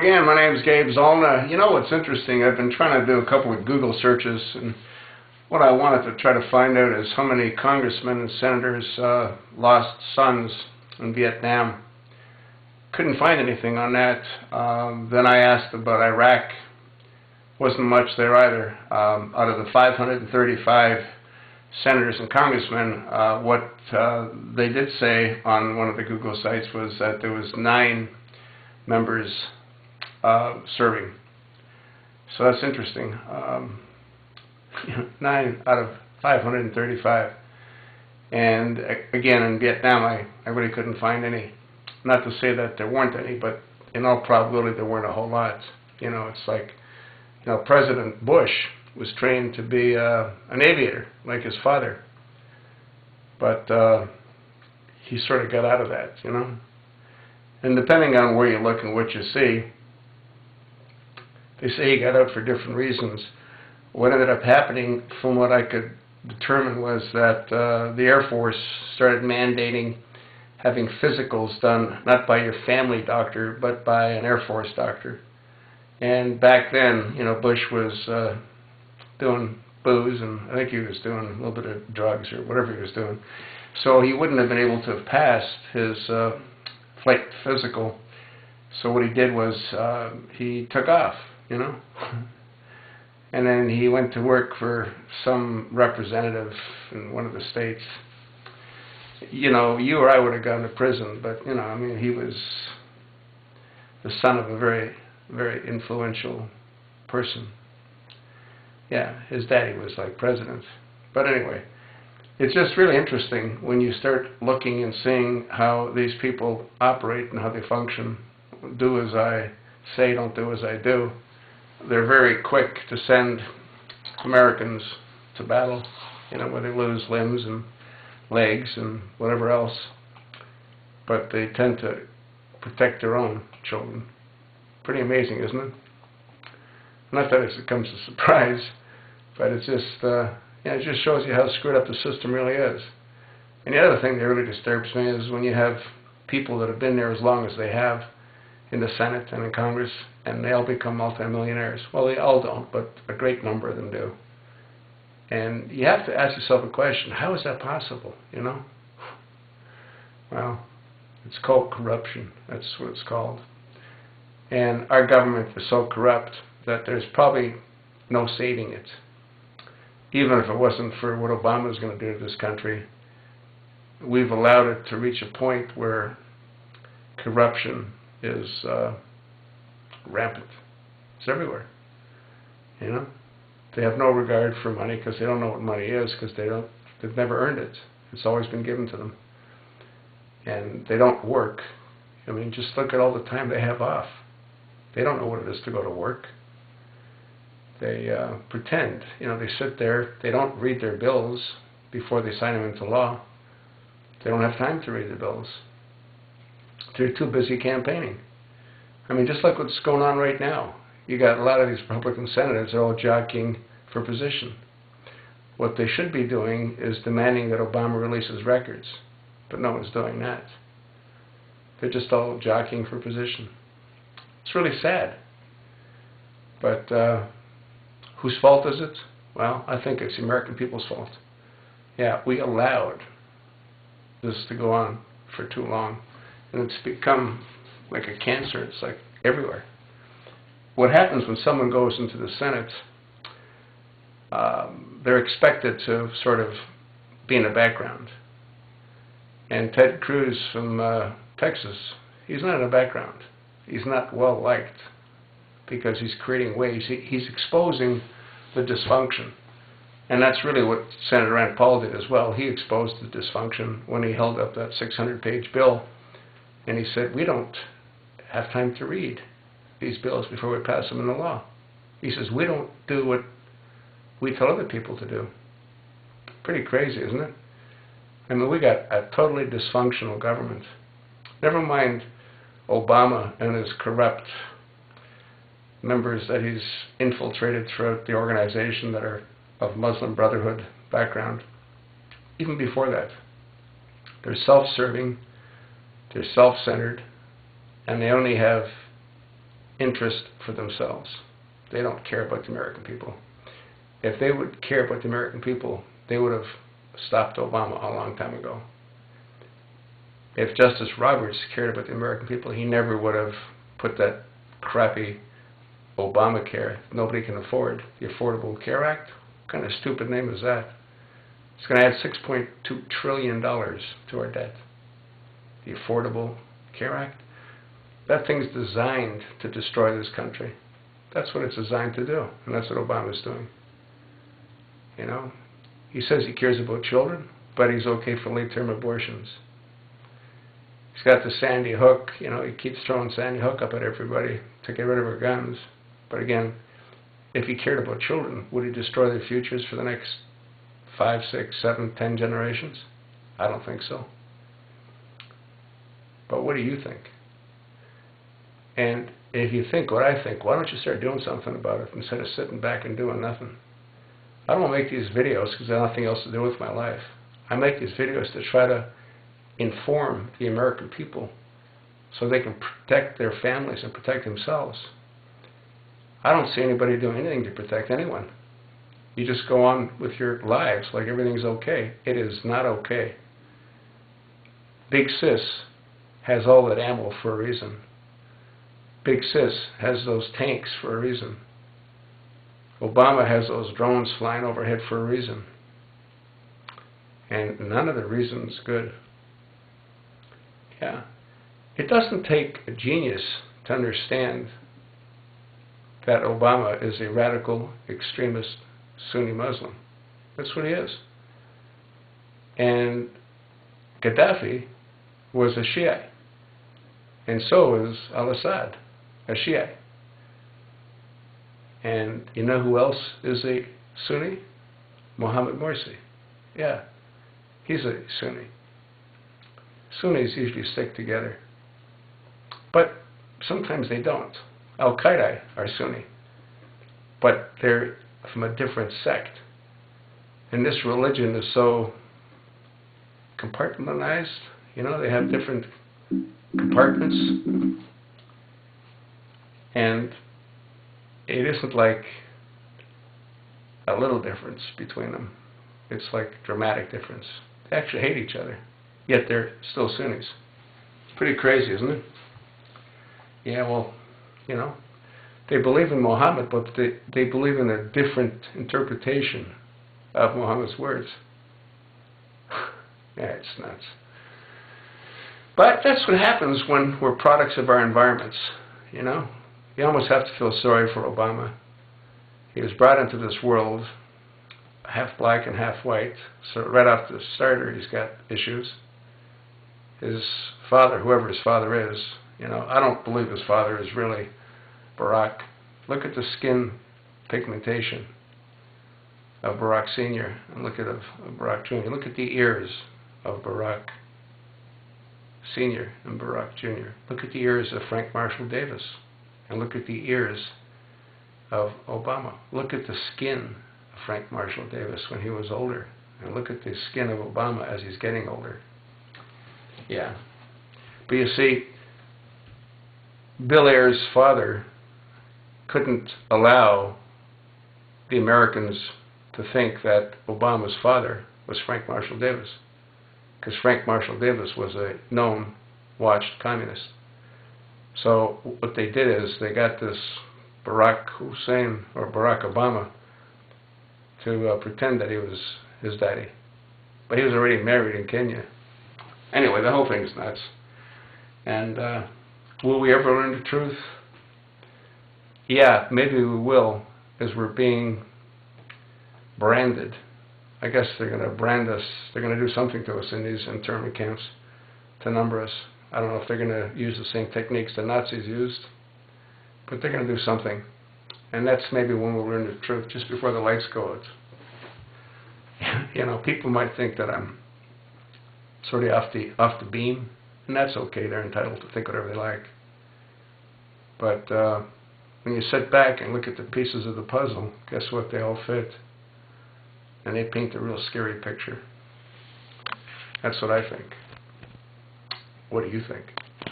Again, my name is Gabe Zollner. You know what's interesting? I've been trying to do a couple of Google searches, and what I wanted to try to find out is how many congressmen and senators lost sons in Vietnam. Couldn't find anything on that. Then I asked about Iraq. Wasn't much there either. Out of the 535 senators and congressmen, what they did say on one of the Google sites was that there was 9 members serving. So that's interesting. 9 out of 535. And again, in Vietnam, I really couldn't find any. Not to say that there weren't any, but in all probability there weren't a whole lot. You know, it's like, you know, President Bush was trained to be an aviator, like his father. But he sort of got out of that, you know. And depending on where you look and what you see, they say he got out for different reasons. What ended up happening, from what I could determine, was that the Air Force started mandating having physicals done not by your family doctor, but by an Air Force doctor. And back then, you know, Bush was doing booze, and I think he was doing a little bit of drugs or whatever he was doing. So he wouldn't have been able to have passed his flight physical. So what he did was he took off, you know. And then he went to work for some representative in one of the states. You know, you or I would have gone to prison, but, you know, I mean, he was the son of a very, very influential person. Yeah, his daddy was like president. But anyway, it's just really interesting when you start looking and seeing how these people operate and how they function. Do as I say, don't do as I do. They're very quick to send Americans to battle, you know, where they lose limbs and legs and whatever else. But they tend to protect their own children. Pretty amazing, isn't it? Not that it comes as a surprise, but it's just, it just shows you how screwed up the system really is. And the other thing that really disturbs me is when you have people that have been there as long as they have in the Senate and in Congress, and they all become multimillionaires. Well, they all don't, but a great number of them do. And you have to ask yourself a question: how is that possible, you know? Well, it's called corruption. That's what it's called. And our government is so corrupt that there's probably no saving it. Even if it wasn't for what Obama was going to do to this country, we've allowed it to reach a point where corruption is rampant. It's everywhere, you know. They have no regard for money because they don't know what money is, because they've never earned it. It's always been given to them. And they don't work. I mean, just look at all the time they have off. They don't know what it is to go to work. They pretend. You know, they sit there. They don't read their bills before they sign them into law. They don't have time to read the bills. They're too busy campaigning. I mean, just like what's going on right now. You got a lot of these Republican senators, they're all jockeying for position. What they should be doing is demanding that Obama releases records. But no one's doing that. They're just all jockeying for position. It's really sad. But whose fault is it? Well, I think it's the American people's fault. Yeah, we allowed this to go on for too long. And it's become like a cancer. It's like everywhere. What happens when someone goes into the Senate, they're expected to sort of be in the background. And Ted Cruz from Texas, he's not in the background. He's not well liked because he's creating waves. He's exposing the dysfunction. And that's really what Senator Rand Paul did as well. He exposed the dysfunction when he held up that 600-page bill. And he said, we don't have time to read these bills before we pass them into law. He says, we don't do what we tell other people to do. Pretty crazy, isn't it? I mean, we got a totally dysfunctional government. Never mind Obama and his corrupt members that he's infiltrated throughout the organization that are of Muslim Brotherhood background. Even before that, they're self-serving, they're self-centered, and they only have interest for themselves. They don't care about the American people. If they would care about the American people, they would have stopped Obama a long time ago. If Justice Roberts cared about the American people, he never would have put that crappy Obamacare nobody can afford, the Affordable Care Act. What kind of stupid name is that? It's going to add $6.2 trillion to our debt. The Affordable Care Act. That thing's designed to destroy this country. That's what it's designed to do, and that's what Obama's doing. You know, he says he cares about children, but he's okay for late-term abortions. He's got the Sandy Hook, you know, he keeps throwing Sandy Hook up at everybody to get rid of our guns. But again, if he cared about children, would he destroy their futures for the next 5, 6, 7, 10 generations? I don't think so. But what do you think? And if you think what I think, why don't you start doing something about it instead of sitting back and doing nothing? I don't make these videos because I have nothing else to do with my life. I make these videos to try to inform the American people so they can protect their families and protect themselves. I don't see anybody doing anything to protect anyone. You just go on with your lives like everything's okay. It is not okay. Big Sis has all that ammo for a reason. Big Sis has those tanks for a reason. Obama has those drones flying overhead for a reason. And none of the reason's good. Yeah. It doesn't take a genius to understand that Obama is a radical, extremist Sunni Muslim. That's what he is. And Gaddafi was a Shiite. And so is al-Assad, a Shiite. And you know who else is a Sunni? Mohammed Morsi. Yeah, he's a Sunni. Sunnis usually stick together. But sometimes they don't. Al-Qaeda are Sunni. But they're from a different sect. And this religion is so compartmentalized. You know, they have different compartments. And it isn't like a little difference between them. It's like dramatic difference. They actually hate each other, yet they're still Sunnis. It's pretty crazy, isn't it? Yeah, well, you know, they believe in Muhammad, but they believe in a different interpretation of Muhammad's words. Yeah, it's nuts. But that's what happens when we're products of our environments, you know. You almost have to feel sorry for Obama. He was brought into this world half black and half white, so right off the starter he's got issues. His father, whoever his father is, you know, I don't believe his father is really Barack. Look at the skin pigmentation of Barack Sr. and look at of Barack Jr. Look at the ears of Barack Sr. and Barack Jr. Look at the ears of Frank Marshall Davis. And look at the ears of Obama. Look at the skin of Frank Marshall Davis when he was older. And look at the skin of Obama as he's getting older. Yeah. But you see, Bill Ayers' father couldn't allow the Americans to think that Obama's father was Frank Marshall Davis. Because Frank Marshall Davis was a known, watched communist. So what they did is they got this Barack Hussein or Barack Obama to pretend that he was his daddy. But he was already married in Kenya. Anyway, the whole thing's nuts. And will we ever learn the truth? Yeah, maybe we will, as we're being branded. I guess they're going to brand us. They're going to do something to us in these internment camps to number us. I don't know if they're going to use the same techniques the Nazis used, but they're going to do something. And that's maybe when we'll learn the truth, just before the lights go out. You know, people might think that I'm sort of off the beam, and that's okay. They're entitled to think whatever they like. But when you sit back and look at the pieces of the puzzle, guess what? They all fit. And they paint a real scary picture. That's what I think. What do you think?